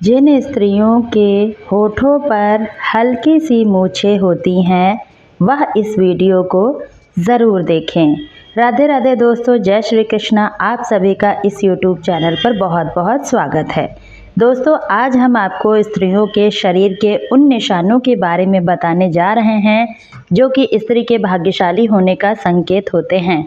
जिन स्त्रियों के होठों पर हल्की सी मूछें होती हैं वह इस वीडियो को ज़रूर देखें। राधे राधे दोस्तों, जय श्री कृष्णा। आप सभी का इस यूट्यूब चैनल पर बहुत बहुत स्वागत है। दोस्तों, आज हम आपको स्त्रियों के शरीर के उन निशानों के बारे में बताने जा रहे हैं जो कि स्त्री के भाग्यशाली होने का संकेत होते हैं।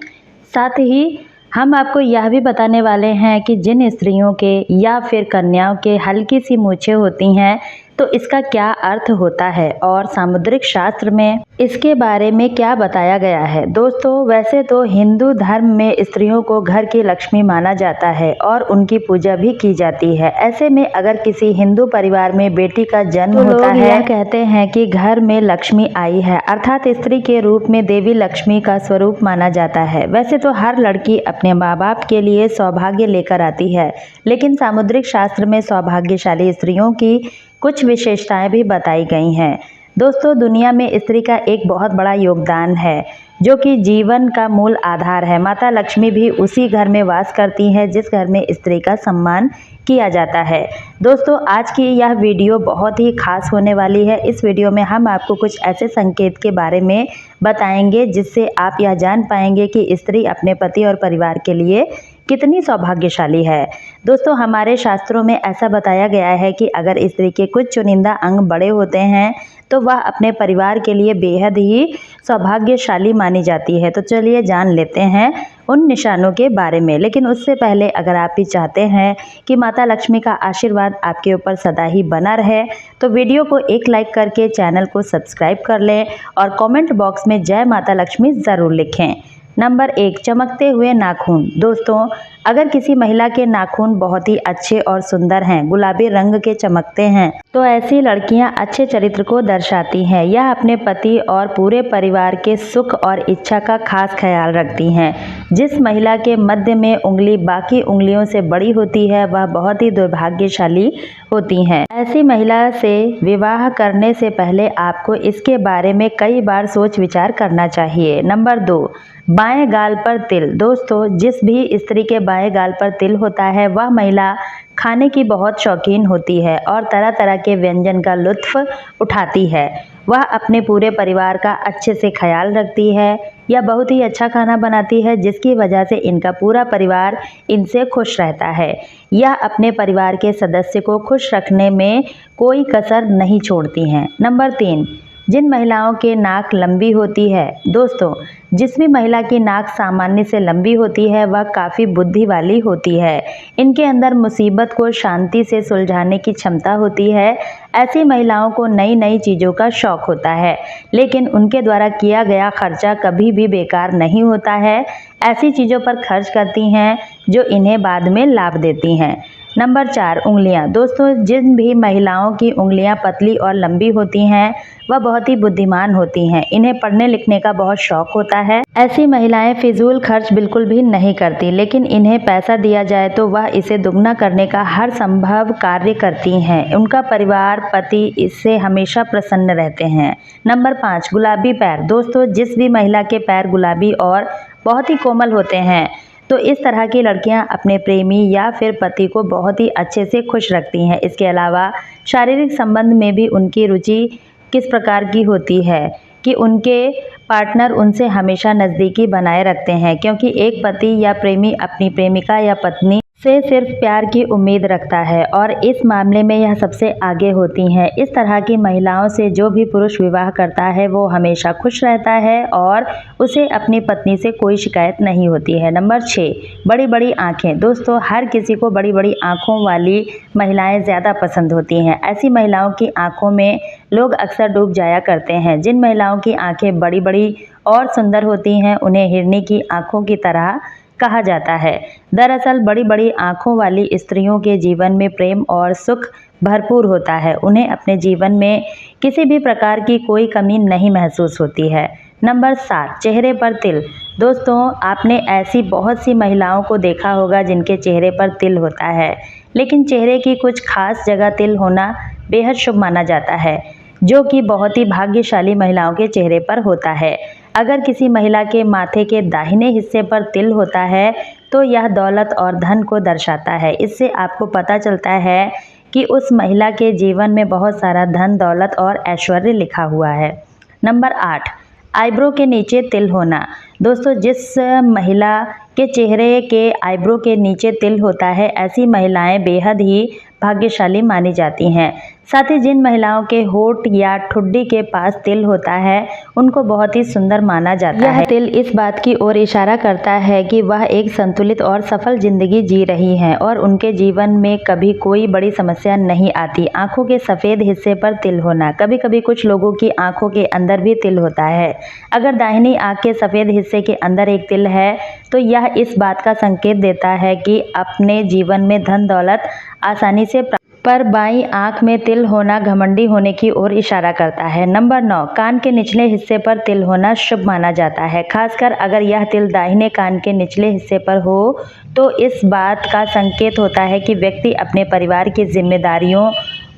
साथ ही हम आपको यह भी बताने वाले हैं कि जिन स्त्रियों के या फिर कन्याओं के हल्की सी मूछें होती हैं तो इसका क्या अर्थ होता है और सामुद्रिक शास्त्र में इसके बारे में क्या बताया गया है। दोस्तों, वैसे तो हिंदू धर्म में स्त्रियों को घर की लक्ष्मी माना जाता है और उनकी पूजा भी की जाती है। ऐसे में अगर किसी हिंदू परिवार में बेटी का जन्म होता है, यह कहते हैं कि घर में लक्ष्मी आई है, अर्थात स्त्री के रूप में देवी लक्ष्मी का स्वरूप माना जाता है। वैसे तो हर लड़की अपने माँ बाप के लिए सौभाग्य लेकर आती है, लेकिन सामुद्रिक शास्त्र में सौभाग्यशाली स्त्रियों की कुछ विशेषताएं भी बताई गई हैं। दोस्तों, दुनिया में स्त्री का एक बहुत बड़ा योगदान है जो कि जीवन का मूल आधार है। माता लक्ष्मी भी उसी घर में वास करती है जिस घर में स्त्री का सम्मान किया जाता है। दोस्तों, आज की यह वीडियो बहुत ही खास होने वाली है। इस वीडियो में हम आपको कुछ ऐसे संकेत के बारे में बताएंगे जिससे आप यह जान पाएंगे कि स्त्री अपने पति और परिवार के लिए कितनी सौभाग्यशाली है। दोस्तों, हमारे शास्त्रों में ऐसा बताया गया है कि अगर स्त्री के कुछ चुनिंदा अंग बड़े होते हैं तो वह अपने परिवार के लिए बेहद ही सौभाग्यशाली मानी जाती है। तो चलिए जान लेते हैं उन निशानों के बारे में। लेकिन उससे पहले अगर आप भी चाहते हैं कि माता लक्ष्मी का आशीर्वाद आपके ऊपर सदा ही बना रहे तो वीडियो को एक लाइक करके चैनल को सब्सक्राइब कर लें और कमेंट बॉक्स में जय माता लक्ष्मी ज़रूर लिखें। नंबर 1, चमकते हुए नाखून। दोस्तों, अगर किसी महिला के नाखून बहुत ही अच्छे और सुंदर हैं, गुलाबी रंग के चमकते हैं, तो ऐसी लड़कियां अच्छे चरित्र को दर्शाती हैं। यह अपने पति और पूरे परिवार के सुख और इच्छा का खास ख्याल रखती हैं। जिस महिला के मध्य में उंगली बाकी उंगलियों से बड़ी होती है वह बहुत ही दुर्भाग्यशाली होती हैं। ऐसी महिला से विवाह करने से पहले आपको इसके बारे में कई बार सोच विचार करना चाहिए। नंबर 2, बाएं गाल पर तिल। दोस्तों, जिस भी स्त्री के बाएं गाल पर तिल होता है वह महिला खाने की बहुत शौकीन होती है और तरह तरह के व्यंजन का लुत्फ उठाती है। वह अपने पूरे परिवार का अच्छे से ख्याल रखती है या बहुत ही अच्छा खाना बनाती है जिसकी वजह से इनका पूरा परिवार इनसे खुश रहता है। यह अपने परिवार के सदस्य को खुश रखने में कोई कसर नहीं छोड़ती हैं। नंबर 3, जिन महिलाओं के नाक लंबी होती है। दोस्तों, जिस भी महिला की नाक सामान्य से लंबी होती है वह काफ़ी बुद्धि वाली होती है। इनके अंदर मुसीबत को शांति से सुलझाने की क्षमता होती है। ऐसी महिलाओं को नई नई चीज़ों का शौक होता है, लेकिन उनके द्वारा किया गया खर्चा कभी भी बेकार नहीं होता है। ऐसी चीज़ों पर खर्च करती हैं जो इन्हें बाद में लाभ देती हैं। नंबर 4, उंगलियां। दोस्तों, जिन भी महिलाओं की उंगलियां पतली और लंबी होती हैं वह बहुत ही बुद्धिमान होती हैं। इन्हें पढ़ने लिखने का बहुत शौक होता है। ऐसी महिलाएं फिजूल खर्च बिल्कुल भी नहीं करती, लेकिन इन्हें पैसा दिया जाए तो वह इसे दुगना करने का हर संभव कार्य करती हैं। उनका परिवार, पति इससे हमेशा प्रसन्न रहते हैं। नंबर 5, गुलाबी पैर। दोस्तों, जिस भी महिला के पैर गुलाबी और बहुत ही कोमल होते हैं तो इस तरह की लड़कियां अपने प्रेमी या फिर पति को बहुत ही अच्छे से खुश रखती हैं। इसके अलावा शारीरिक संबंध में भी उनकी रुचि किस प्रकार की होती है कि उनके पार्टनर उनसे हमेशा नज़दीकी बनाए रखते हैं, क्योंकि एक पति या प्रेमी अपनी प्रेमिका या पत्नी से सिर्फ प्यार की उम्मीद रखता है और इस मामले में यह सबसे आगे होती हैं। इस तरह की महिलाओं से जो भी पुरुष विवाह करता है वो हमेशा खुश रहता है और उसे अपनी पत्नी से कोई शिकायत नहीं होती है। नंबर 6, बड़ी बड़ी आँखें। दोस्तों, हर किसी को बड़ी बड़ी आँखों वाली महिलाएं ज़्यादा पसंद होती हैं। ऐसी महिलाओं की आँखों में लोग अक्सर डूब जाया करते हैं। जिन महिलाओं की आँखें बड़ी बड़ी और सुंदर होती हैं उन्हें हिरनी की आँखों की तरह कहा जाता है। दरअसल बड़ी बड़ी आँखों वाली स्त्रियों के जीवन में प्रेम और सुख भरपूर होता है। उन्हें अपने जीवन में किसी भी प्रकार की कोई कमी नहीं महसूस होती है। नंबर 7, चेहरे पर तिल। दोस्तों, आपने ऐसी बहुत सी महिलाओं को देखा होगा जिनके चेहरे पर तिल होता है, लेकिन चेहरे की कुछ खास जगह तिल होना बेहद शुभ माना जाता है, जो कि बहुत ही भाग्यशाली महिलाओं के चेहरे पर होता है। अगर किसी महिला के माथे के दाहिने हिस्से पर तिल होता है तो यह दौलत और धन को दर्शाता है। इससे आपको पता चलता है कि उस महिला के जीवन में बहुत सारा धन दौलत और ऐश्वर्य लिखा हुआ है। नंबर 8, आईब्रो के नीचे तिल होना। दोस्तों, जिस महिला के चेहरे के आईब्रो के नीचे तिल होता है, ऐसी महिलाएं बेहद ही भाग्यशाली मानी जाती हैं। साथ ही जिन महिलाओं के होठ या ठुड्डी के पास तिल होता है, उनको बहुत ही सुंदर माना जाता है। यह तिल इस बात की ओर इशारा करता है कि वह एक संतुलित और सफल जिंदगी जी रही हैं और उनके जीवन में कभी कोई बड़ी समस्या नहीं आती। आंखों के सफ़ेद हिस्से पर तिल होना। कभी कभी कुछ लोगों की आंखों के अंदर भी तिल होता है। अगर दाहिनी आंख के सफ़ेद हिस्से के अंदर एक तिल है, तो यह इस बात का संकेत देता है कि अपने जीवन में धन दौलत आसानी से पर बाईं आंख में तिल होना घमंडी होने की ओर इशारा करता है। नंबर 9, कान के निचले हिस्से पर तिल होना शुभ माना जाता है। खासकर अगर यह तिल दाहिने कान के निचले हिस्से पर हो, तो इस बात का संकेत होता है कि व्यक्ति अपने परिवार की जिम्मेदारियों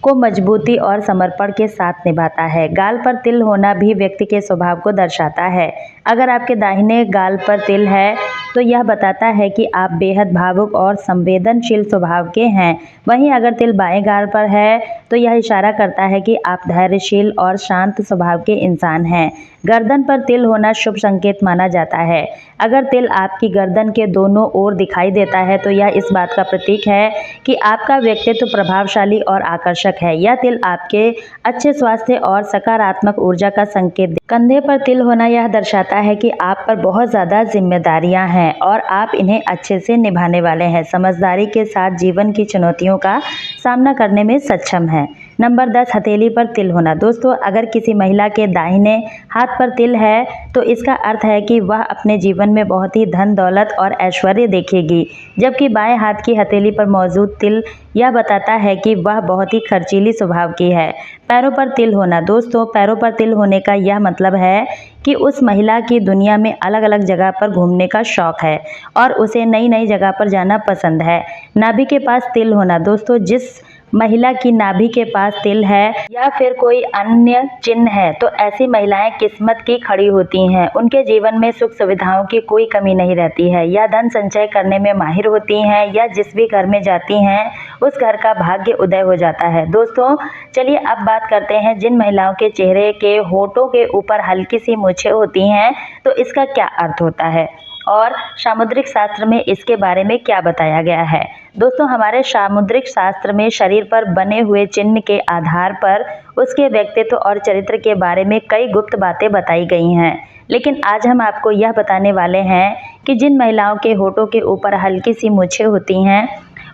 को मजबूती और समर्पण के साथ निभाता है। गाल पर तिल होना भी व्यक्ति के स्वभाव को दर्शाता है। अगर आपके दाहिने गाल पर तिल है, तो यह बताता है कि आप बेहद भावुक और संवेदनशील स्वभाव के हैं। वहीं अगर तिल बाएं गाल पर है, तो यह इशारा करता है कि आप धैर्यशील और शांत स्वभाव के इंसान हैं। गर्दन पर तिल होना शुभ संकेत माना जाता है। अगर तिल आपकी गर्दन के दोनों ओर दिखाई देता है, तो यह इस बात का प्रतीक है कि आपका व्यक्तित्व प्रभावशाली और आकर्षक है। यह तिल आपके अच्छे स्वास्थ्य और सकारात्मक ऊर्जा का संकेत। कंधे पर तिल होना यह दर्शाता है कि आप पर बहुत ज़्यादा जिम्मेदारियां हैं और आप इन्हें अच्छे से निभाने वाले हैं। समझदारी के साथ जीवन की चुनौतियों का सामना करने में सक्षम है। नंबर 10, हथेली पर तिल होना। दोस्तों, अगर किसी महिला के दाहिने हाथ पर तिल है, तो इसका अर्थ है कि वह अपने जीवन में बहुत ही धन दौलत और ऐश्वर्य देखेगी, जबकि बाएं हाथ की हथेली पर मौजूद तिल यह बताता है कि वह बहुत ही खर्चीली स्वभाव की है। पैरों पर तिल होना। दोस्तों, पैरों पर तिल होने का यह मतलब है कि उस महिला की दुनिया में अलग अलग जगह पर घूमने का शौक है और उसे नई नई जगह पर जाना पसंद है। नाभि के पास तिल होना। दोस्तों, जिस महिला की नाभि के पास तिल है या फिर कोई अन्य चिन्ह है, तो ऐसी महिलाएं किस्मत की खड़ी होती हैं। उनके जीवन में सुख सुविधाओं की कोई कमी नहीं रहती है। यह धन संचय करने में माहिर होती हैं या जिस भी घर में जाती हैं, उस घर का भाग्य उदय हो जाता है। दोस्तों, चलिए अब बात करते हैं जिन महिलाओं के चेहरे के होठों के ऊपर हल्की सी मूछें होती हैं, तो इसका क्या अर्थ होता है और सामुद्रिक शास्त्र में इसके बारे में क्या बताया गया है। दोस्तों, हमारे सामुद्रिक शास्त्र में शरीर पर बने हुए चिन्ह के आधार पर उसके व्यक्तित्व और चरित्र के बारे में कई गुप्त बातें बताई गई हैं, लेकिन आज हम आपको यह बताने वाले हैं कि जिन महिलाओं के होठों के ऊपर हल्की सी मूछें होती हैं,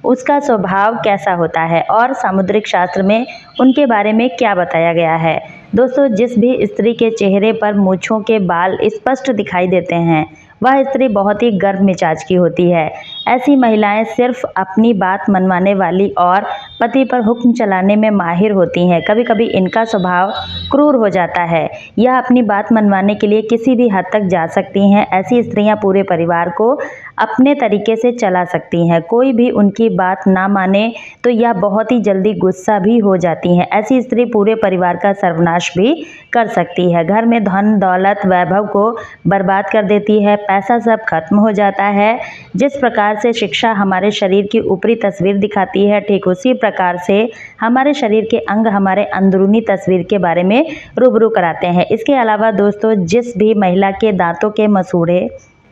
उसका स्वभाव कैसा होता है और सामुद्रिक शास्त्र में उनके बारे में क्या बताया गया है। दोस्तों, जिस भी स्त्री के चेहरे पर मूंछों के बाल स्पष्ट दिखाई देते हैं, वह स्त्री बहुत ही गर्म मिजाज की होती है। ऐसी महिलाएं सिर्फ अपनी बात मनवाने वाली और पति पर हुक्म चलाने में माहिर होती हैं। कभी कभी इनका स्वभाव क्रूर हो जाता है। यह अपनी बात मनवाने के लिए किसी भी हद तक जा सकती हैं। ऐसी स्त्रियां पूरे परिवार को अपने तरीके से चला सकती हैं। कोई भी उनकी बात ना माने तो यह बहुत ही जल्दी गुस्सा भी हो जाती हैं। ऐसी स्त्री पूरे परिवार का सर्वनाश भी कर सकती है। घर में धन दौलत वैभव को बर्बाद कर देती है। पैसा सब खत्म हो जाता है। जिस प्रकार से शिक्षा हमारे शरीर की ऊपरी तस्वीर दिखाती है, ठीक उसी प्रकार से हमारे शरीर के अंग हमारे अंदरूनी तस्वीर के बारे में रूबरू कराते हैं। इसके अलावा दोस्तों, जिस भी महिला के दांतों के मसूड़े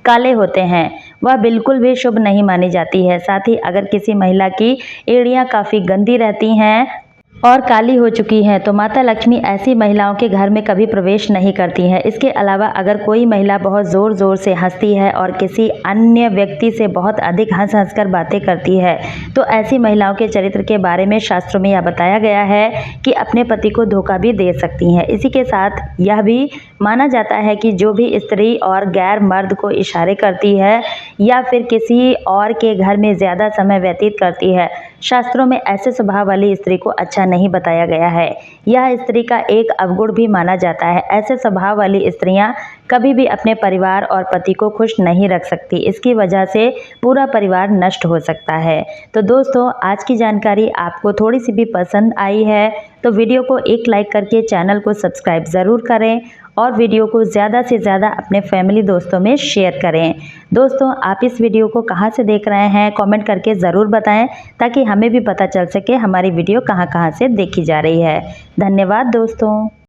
काले होते हैं, वह बिल्कुल भी शुभ नहीं मानी जाती है। साथ ही अगर किसी महिला की एड़ियां काफ़ी गंदी रहती हैं और काली हो चुकी हैं, तो माता लक्ष्मी ऐसी महिलाओं के घर में कभी प्रवेश नहीं करती हैं। इसके अलावा अगर कोई महिला बहुत ज़ोर ज़ोर से हंसती है और किसी अन्य व्यक्ति से बहुत अधिक हंस हंस कर बातें करती है, तो ऐसी महिलाओं के चरित्र के बारे में शास्त्रों में यह बताया गया है कि अपने पति को धोखा भी दे सकती हैं। इसी के साथ यह भी माना जाता है कि जो भी स्त्री और गैर मर्द को इशारे करती है या फिर किसी और के घर में ज़्यादा समय व्यतीत करती है, शास्त्रों में ऐसे स्वभाव वाली स्त्री को अच्छा नहीं बताया गया है। यह स्त्री का एक अवगुण भी माना जाता है। ऐसे स्वभाव वाली स्त्रियां कभी भी अपने परिवार और पति को खुश नहीं रख सकती। इसकी वजह से पूरा परिवार नष्ट हो सकता है। तो दोस्तों, आज की जानकारी आपको थोड़ी सी भी पसंद आई है तो वीडियो को एक लाइक करके चैनल को सब्सक्राइब ज़रूर करें और वीडियो को ज़्यादा से ज़्यादा अपने फैमिली दोस्तों में शेयर करें। दोस्तों, आप इस वीडियो को कहाँ से देख रहे हैं कमेंट करके ज़रूर बताएं, ताकि हमें भी पता चल सके हमारी वीडियो कहाँ कहाँ से देखी जा रही है। धन्यवाद दोस्तों।